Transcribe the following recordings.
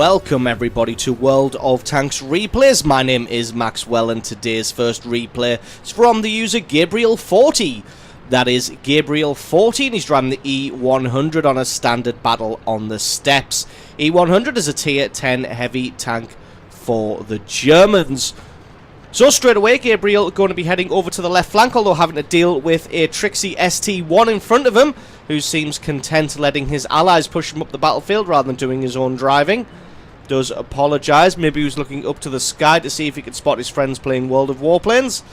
Welcome everybody to World of Tanks replays. My name is Maxwell and today's first replay is from the user Gabriel40. That is Gabriel40 and he's driving the E100 on a standard battle on the steppes. E100 is a tier 10 heavy tank for the Germans. So straight away Gabriel going to be heading over to the left flank, although having to deal with a tricksy ST1 in front of him, who seems content letting his allies push him up the battlefield rather than doing his own driving. Does apologise, maybe he was looking up to the sky to see if he could spot his friends playing World of Warplanes.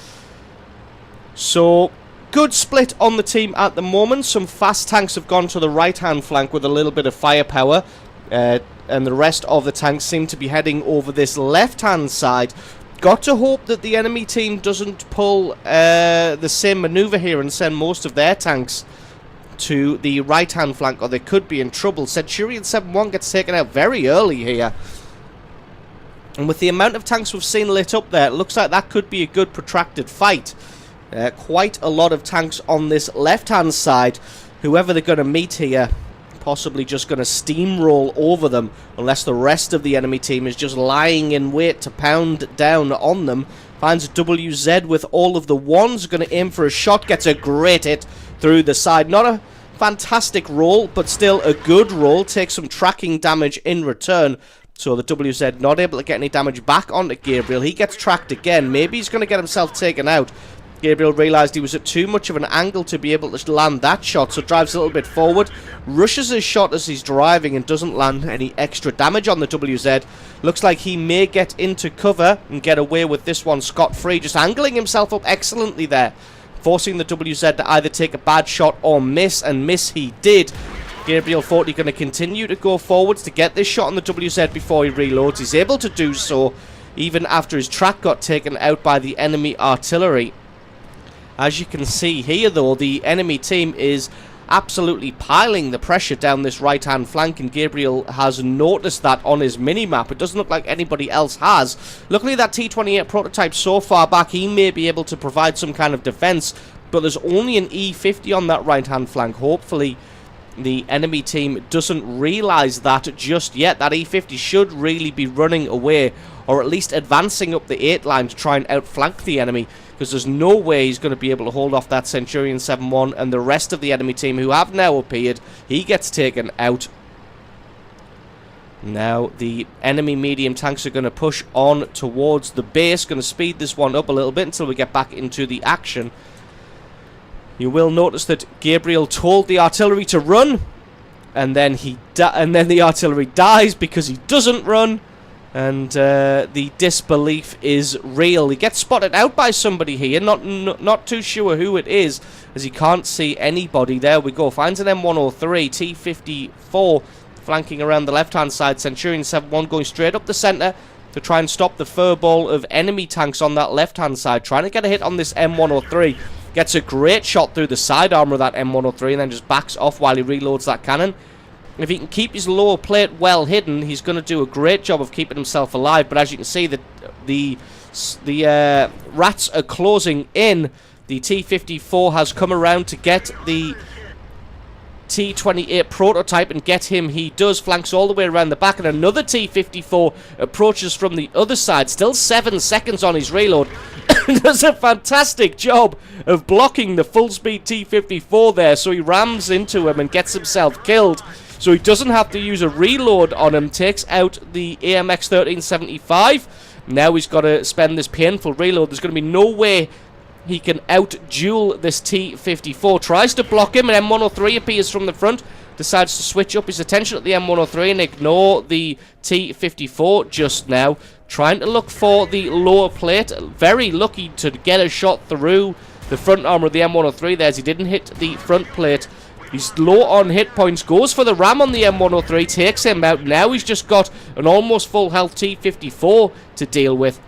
So, good split on the team at the moment. Some fast tanks have gone to the right hand flank with a little bit of firepower, and the rest of the tanks seem to be heading over this left hand side. Got to hope that the enemy team doesn't pull the same manoeuvre here and send most of their tanks to the right hand flank, or they could be in trouble. Centurion 7-1 gets taken out very early here, and with the amount of tanks we've seen lit up there, it looks like that could be a good protracted fight. Quite a lot of tanks on this left hand side. Whoever they're going to meet here, possibly just going to steamroll over them, unless the rest of the enemy team is just lying in wait to pound down on them. Finds a WZ with all of the ones, going to aim for a shot, gets a great hit through the side. Not a fantastic roll, but still a good roll. Takes some tracking damage in return. So the WZ not able to get any damage back onto Gabriel. He gets tracked again. Maybe he's going to get himself taken out. Gabriel realised he was at too much of an angle to be able to land that shot, so drives a little bit forward, rushes his shot as he's driving and doesn't land any extra damage on the WZ. Looks like he may get into cover and get away with this one scot-free, just angling himself up excellently there, forcing the WZ to either take a bad shot or miss, and miss he did. Gabriel40 going to continue to go forwards to get this shot on the WZ before he reloads. He's able to do so even after his track got taken out by the enemy artillery. As you can see here, though, the enemy team is absolutely piling the pressure down this right-hand flank, and Gabriel has noticed that on his mini-map. It doesn't look like anybody else has. Luckily, that T-28 prototype so far back, he may be able to provide some kind of defense, but there's only an E50 on that right-hand flank. Hopefully, the enemy team doesn't realize that just yet. That E50 should really be running away, or at least advancing up the 8 line to try and outflank the enemy, because there's no way he's going to be able to hold off that Centurion 7-1, and the rest of the enemy team who have now appeared, he gets taken out. Now the enemy medium tanks are going to push on towards the base, going to speed this one up a little bit until we get back into the action. You will notice that Gabriel told the artillery to run, and then the artillery dies because he doesn't run. And the disbelief is real. He gets spotted out by somebody here. Not too sure who it is, as he can't see anybody. There we go. Finds an M103, T-54, flanking around the left-hand side. Centurion 7-1 going straight up the centre to try and stop the furball of enemy tanks on that left-hand side. Trying to get a hit on this M103. Gets a great shot through the side armour of that M103 and then just backs off while he reloads that cannon. If he can keep his lower plate well hidden, he's going to do a great job of keeping himself alive. But as you can see, the rats are closing in. The T-54 has come around to get the T-28 prototype, and get him he does. Flanks all the way around the back, and another T-54 approaches from the other side. Still 7 seconds on his reload. Does a fantastic job of blocking the full-speed T-54 there, so he rams into him and gets himself killed. So he doesn't have to use a reload on him. Takes out the AMX 1375. Now he's got to spend this painful reload. There's going to be no way he can out-duel this T-54. Tries to block him, and M103 appears from the front. Decides to switch up his attention at the M103 and ignore the T-54 just now. Trying to look for the lower plate. Very lucky to get a shot through the front armor of the M103 there, as he didn't hit the front plate. He's low on hit points, goes for the ram on the M103, takes him out. Now he's just got an almost full health T-54 to deal with.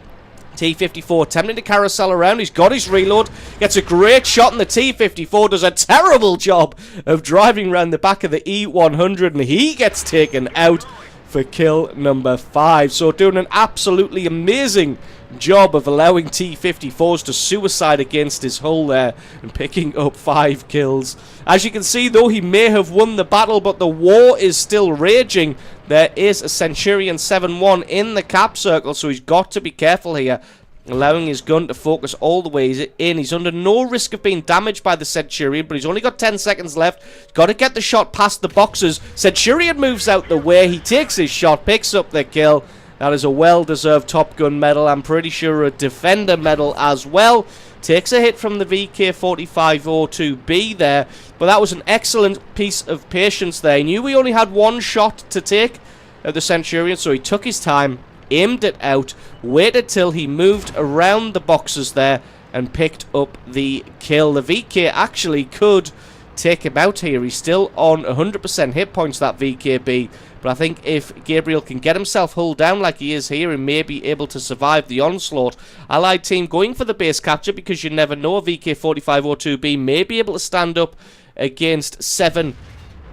T-54 attempting to carousel around. He's got his reload, gets a great shot, and the T-54 does a terrible job of driving around the back of the E100, and he gets taken out for kill number 5. So doing an absolutely amazing job of allowing T-54s to suicide against his hull there and picking up 5 kills. As you can see, though, he may have won the battle, but the war is still raging. There is a Centurion 7-1 in the cap circle, so he's got to be careful here, allowing his gun to focus all the way in. He's under no risk of being damaged by the Centurion, but he's only got 10 seconds left. He's got to get the shot past the boxes. Centurion moves out the way. He takes his shot, picks up the kill. That is a well-deserved Top Gun medal. I'm pretty sure a Defender medal as well. Takes a hit from the VK-4502B there, but that was an excellent piece of patience there. He knew we only had one shot to take at the Centurion, so he took his time, aimed it out, waited till he moved around the boxes there and picked up the kill. The VK actually could take him out here. He's still on 100% hit points, that VKB, but I think if Gabriel can get himself hulled down like he is here, he may be able to survive the onslaught. Allied team going for the base capture because you never know. VK-4502B may be able to stand up against 7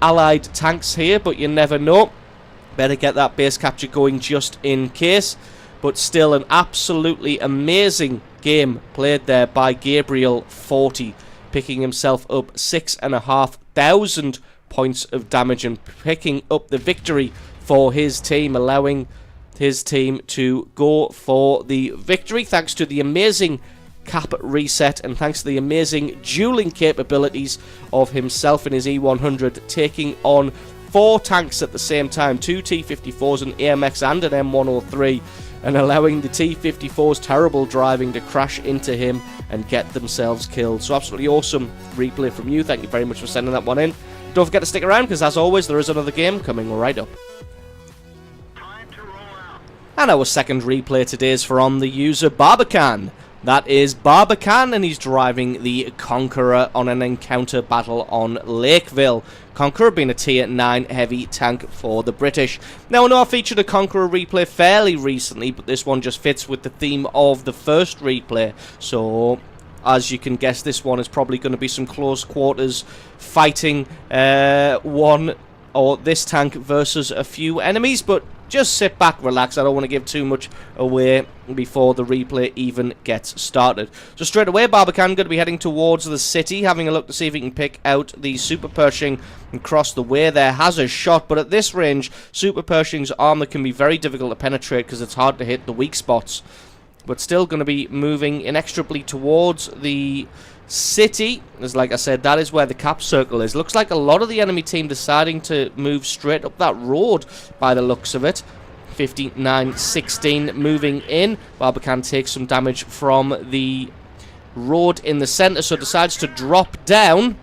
Allied tanks here, but you never know. Better get that base capture going just in case. But still an absolutely amazing game played there by Gabriel 40, picking himself up 6,500 points of damage and picking up the victory for his team, allowing his team to go for the victory thanks to the amazing cap reset and thanks to the amazing dueling capabilities of himself in his E100, taking on 4 tanks at the same time, 2 T-54s, an AMX and an M103, and allowing the T-54's terrible driving to crash into him and get themselves killed. So absolutely awesome replay from you. Thank you very much for sending that one in. Don't forget to stick around because, as always, there is another game coming right up. And our second replay today is from the user Barbican. That is Barbican, and he's driving the Conqueror on an encounter battle on Lakeville. Conqueror being a tier 9 heavy tank for the British. Now, I know I featured a Conqueror replay fairly recently, but this one just fits with the theme of the first replay. So, as you can guess, this one is probably going to be some close quarters fighting this tank versus a few enemies, but just sit back, relax. I don't want to give too much away before the replay even gets started. So straight away, Barbican going to be heading towards the city, having a look to see if he can pick out the Super Pershing and cross the way there. Has a shot, but at this range, Super Pershing's armor can be very difficult to penetrate because it's hard to hit the weak spots. But still going to be moving inexorably towards the city, as like I said, that is where the cap circle is. Looks like a lot of the enemy team deciding to move straight up that road by the looks of it. 59-16 moving in. Barbican takes some damage from the road in the center, so decides to drop down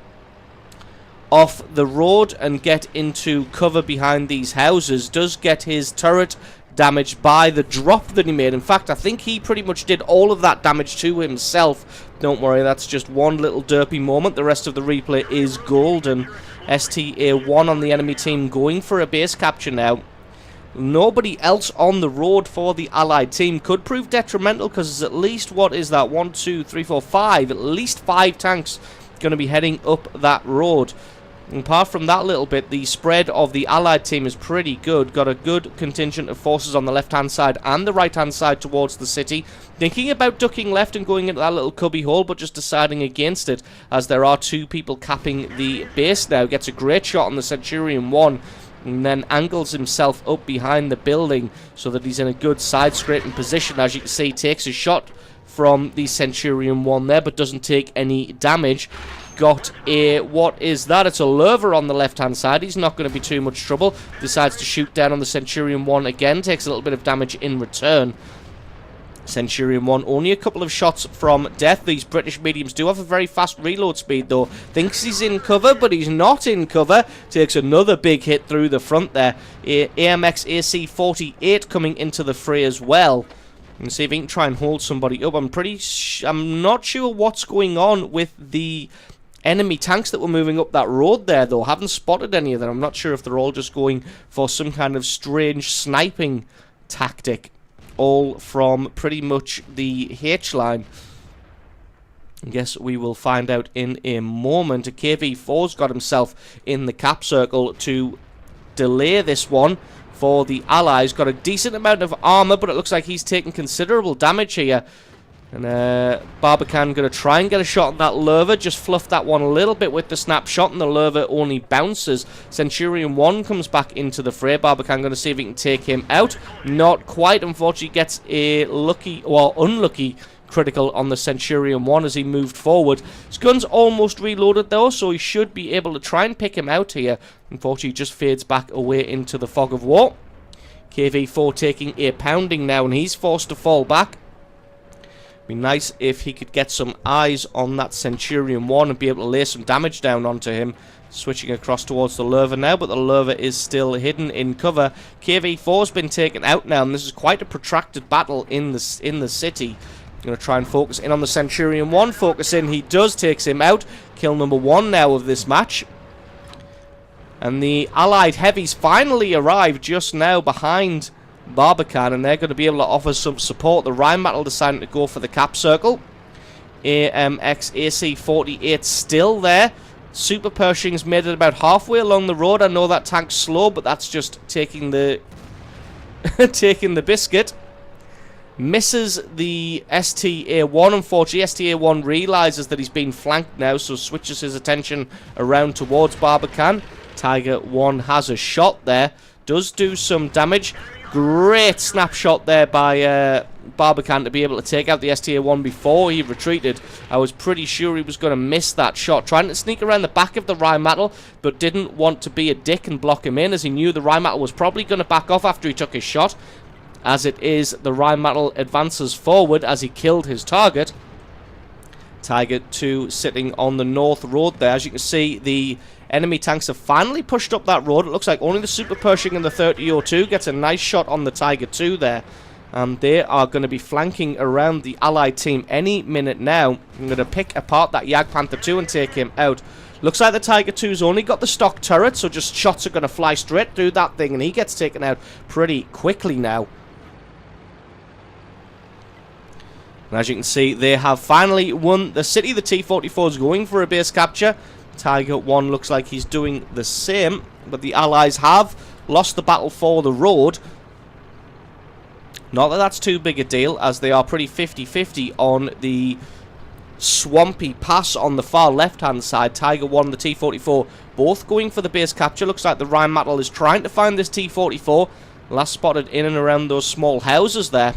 off the road and get into cover behind these houses. Does get his turret damaged by the drop that he made. In fact, I think he pretty much did all of that damage to himself. Don't worry, that's just one little derpy moment. The rest of the replay is golden. STA1 on the enemy team going for a base capture now. Nobody else on the road for the Allied team could prove detrimental because it's at least, what is that, 1, 2, 3, 4, 5, at least 5 tanks going to be heading up that road. Apart from that little bit, the spread of the Allied team is pretty good. Got a good contingent of forces on the left-hand side and the right-hand side towards the city. Thinking about ducking left and going into that little cubby hole, but just deciding against it, as there are 2 people capping the base now. Gets a great shot on the Centurion 1, and then angles himself up behind the building so that he's in a good side-scraping position. As you can see, takes a shot from the Centurion 1 there, but doesn't take any damage. Got a, what is that? It's a Lurver on the left-hand side. He's not going to be too much trouble. Decides to shoot down on the Centurion 1 again. Takes a little bit of damage in return. Centurion 1 only a couple of shots from death. These British mediums do have a very fast reload speed, though. Thinks he's in cover, but he's not in cover. Takes another big hit through the front there. AMX AC-48 coming into the fray as well. And see if he can try and hold somebody up. I'm not sure what's going on with the enemy tanks that were moving up that road there, though. Haven't spotted any of them. I'm not sure if they're all just going for some kind of strange sniping tactic. All from pretty much the H-line. I guess we will find out in a moment. A KV4's got himself in the cap circle to delay this one. for the Allies. Got a decent amount of armor, but it looks like he's taking considerable damage here. And Barbican going to try and get a shot on that Lurva. Just fluff that one a little bit with the snapshot, and the Lurva only bounces. Centurion 1 comes back into the fray. Barbican going to see if he can take him out. Not quite. Unfortunately, gets a unlucky critical on the Centurion 1 as he moved forward. His gun's almost reloaded though, so he should be able to try and pick him out here. Unfortunately, he just fades back away into the fog of war. KV4 taking a pounding now, and he's forced to fall back. Be nice if he could get some eyes on that Centurion 1 and be able to lay some damage down onto him. Switching across towards the Lurva now, but the Lurva is still hidden in cover. KV4's been taken out now, and this is quite a protracted battle in the city. I'm going to try and focus in on the Centurion 1. Focus in, he does, takes him out. Kill number 1 now of this match. And the Allied heavies finally arrived just now behind Barbican, and they're going to be able to offer some support. The Rheinmetall deciding to go for the cap circle. AMX AC-48 still there. Super Pershing's made it about halfway along the road. I know that tank's slow, but that's just taking the taking the biscuit. Misses the STA-1. Unfortunately, STA-1 realizes that he's been flanked now, so switches his attention around towards Barbican. Tiger 1 has a shot there. Does do some damage. Great snapshot there by Barbican to be able to take out the STA-1 before he retreated. I was pretty sure he was going to miss that shot. Trying to sneak around the back of the Rheinmetall, but didn't want to be a dick and block him in, as he knew the Rheinmetall was probably going to back off after he took his shot. As it is, the Rheinmetall advances forward as he killed his target. Tiger 2 sitting on the north road there. As you can see, the enemy tanks have finally pushed up that road. It looks like only the Super Pershing and the 3002 gets a nice shot on the Tiger 2 there. They are going to be flanking around the Allied team any minute now. I'm going to pick apart that Jagdpanther 2 and take him out. Looks like the Tiger 2's only got the stock turret, so just shots are going to fly straight through that thing, and he gets taken out pretty quickly now. And as you can see, they have finally won the city. The T-44 is going for a base capture. Tiger 1 looks like he's doing the same, but the Allies have lost the battle for the road. Not that that's too big a deal, as they are pretty 50-50 on the swampy pass on the far left-hand side. Tiger 1 and the T-44 both going for the base capture. Looks like the Rheinmetall is trying to find this T-44. Last spotted in and around those small houses there.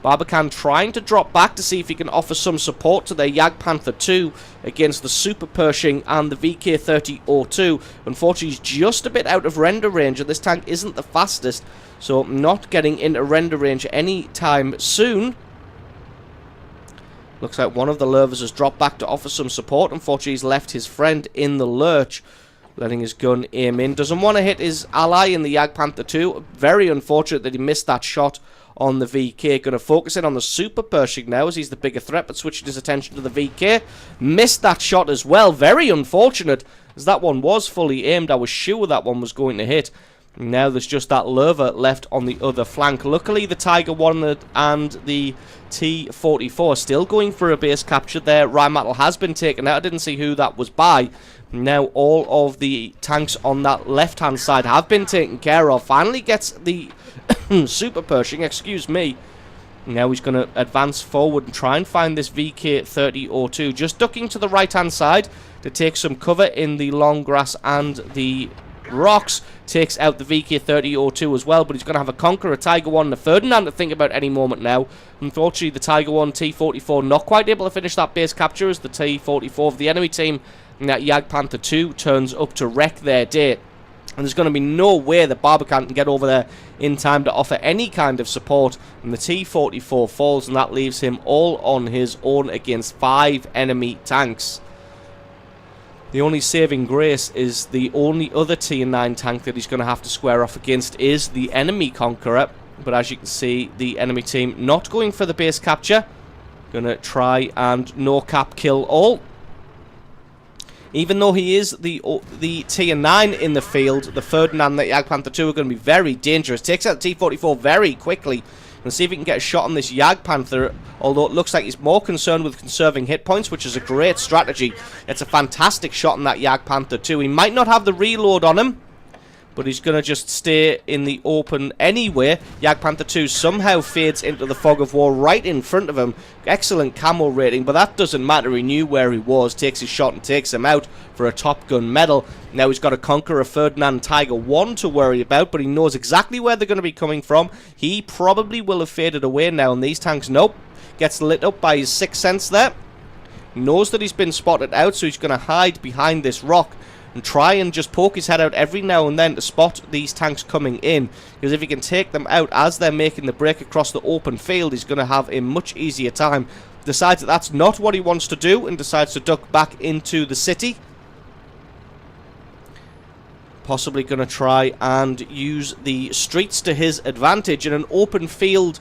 Barbican trying to drop back to see if he can offer some support to their Jagdpanther 2 against the Super Pershing and the VK-3002. Unfortunately, he's just a bit out of render range, and this tank isn't the fastest, so not getting into render range anytime soon. Looks like one of the Lurvas has dropped back to offer some support. Unfortunately, he's left his friend in the lurch, letting his gun aim in. Doesn't want to hit his ally in the Jagdpanther 2. Very unfortunate that he missed that shot on the VK. Going to focus in on the Super Pershing now, as he's the bigger threat, but switching his attention to the VK. Missed that shot as well. Very unfortunate, as that one was fully aimed. I was sure that one was going to hit. Now there's just that Lurva left on the other flank. Luckily, the Tiger 1 and the T-44 still going for a base capture there. Rheinmetall has been taken out. I didn't see who that was by. Now all of the tanks on that left-hand side have been taken care of. Finally gets the Super Pershing, excuse me. Now he's going to advance forward and try and find this VK-3002. Just ducking to the right-hand side to take some cover in the long grass and the rocks. Takes out the VK-3002 as well, but he's going to have a Conqueror, a Tiger 1 and a Ferdinand to think about any moment now. Unfortunately, the Tiger 1 T-44 not quite able to finish that base capture, as the T-44 of the enemy team and that Jagdpanther 2 turns up to wreck their day. And there's going to be no way that Barbican can get over there in time to offer any kind of support. And the T-44 falls, and that leaves him all on his own against 5 enemy tanks. The only saving grace is the only other T9 tank that he's going to have to square off against is the enemy Conqueror. But as you can see, the enemy team not going for the base capture. Going to try and no-cap kill all. Even though he is the tier 9 in the field, the Ferdinand and the Jagdpanther 2 are going to be very dangerous. Takes out the T-44 very quickly. And see if he can get a shot on this Jagdpanther, although it looks like he's more concerned with conserving hit points, which is a great strategy. It's a fantastic shot on that Jagdpanther 2. He might not have the reload on him, but he's going to just stay in the open anyway. Jagdpanther 2 somehow fades into the fog of war right in front of him. Excellent camo rating, but that doesn't matter. He knew where he was, takes his shot and takes him out for a Top Gun medal. Now he's got a Conqueror, Ferdinand, Tiger 1 to worry about, but he knows exactly where they're going to be coming from. He probably will have faded away now, and these tanks, nope. Gets lit up by his sixth sense there. Knows that he's been spotted out, so he's going to hide behind this rock and try and just poke his head out every now and then to spot these tanks coming in. Because if he can take them out as they're making the break across the open field, he's going to have a much easier time. Decides that that's not what he wants to do and decides to duck back into the city. Possibly going to try and use the streets to his advantage in an open field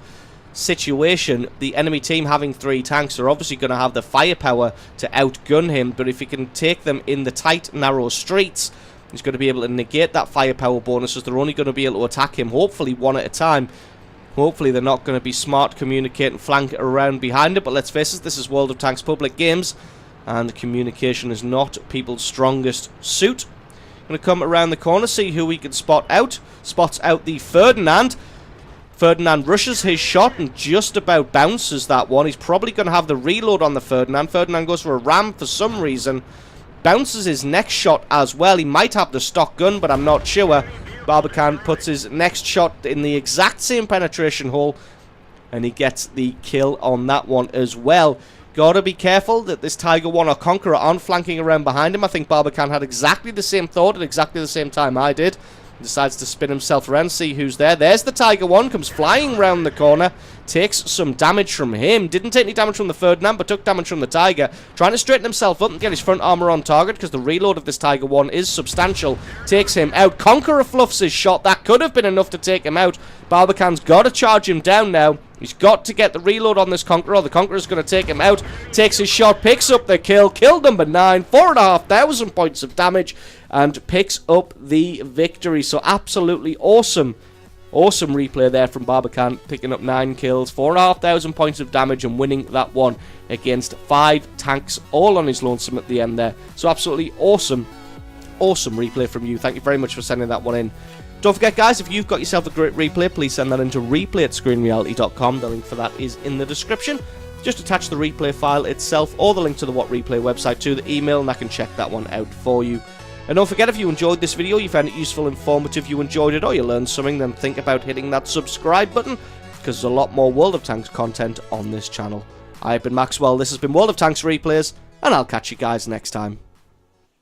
situation. The enemy team, having 3 tanks, are obviously going to have the firepower to outgun him, but if he can take them in the tight, narrow streets, he's going to be able to negate that firepower bonus, as they're only going to be able to attack him, hopefully, one at a time. Hopefully they're not going to be smart, communicate and flank around behind it, but let's face it, this is World of Tanks public games, and communication is not people's strongest suit. Going to come around the corner, see who we can spot out. Spots out the Ferdinand. Ferdinand rushes his shot and just about bounces that one. He's probably going to have the reload on the Ferdinand. Ferdinand goes for a ram for some reason. Bounces his next shot as well. He might have the stock gun, but I'm not sure. Barbican puts his next shot in the exact same penetration hole, and he gets the kill on that one as well. Gotta be careful that this Tiger 1 or Conqueror aren't flanking around behind him. I think Barbican had exactly the same thought at exactly the same time I did. Decides to spin himself around, see who's there. There's the Tiger 1, comes flying round the corner, takes some damage from him. Didn't take any damage from the Ferdinand, but took damage from the Tiger. Trying to straighten himself up and get his front armor on target, because the reload of this Tiger 1 is substantial. Takes him out. Conqueror fluffs his shot. That could have been enough to take him out. Barbican's got to charge him down now. He's got to get the reload on this Conqueror. The Conqueror's going to take him out. Takes his shot, picks up the kill. Kill number 9, 4,500 points of damage, and picks up the victory. So absolutely awesome. Awesome replay there from Barbican, picking up 9 kills, 4,500 points of damage, and winning that one against 5 tanks, all on his lonesome at the end there. So absolutely awesome. Awesome replay from you. Thank you very much for sending that one in. Don't forget, guys, if you've got yourself a great replay, please send that into replay@screenreality.com. The link for that is in the description. Just attach the replay file itself or the link to the What Replay website to the email, and I can check that one out for you. And don't forget, if you enjoyed this video, you found it useful, informative, you enjoyed it, or you learned something, then think about hitting that subscribe button, because there's a lot more World of Tanks content on this channel. I've been Maxwell, this has been World of Tanks Replays, and I'll catch you guys next time.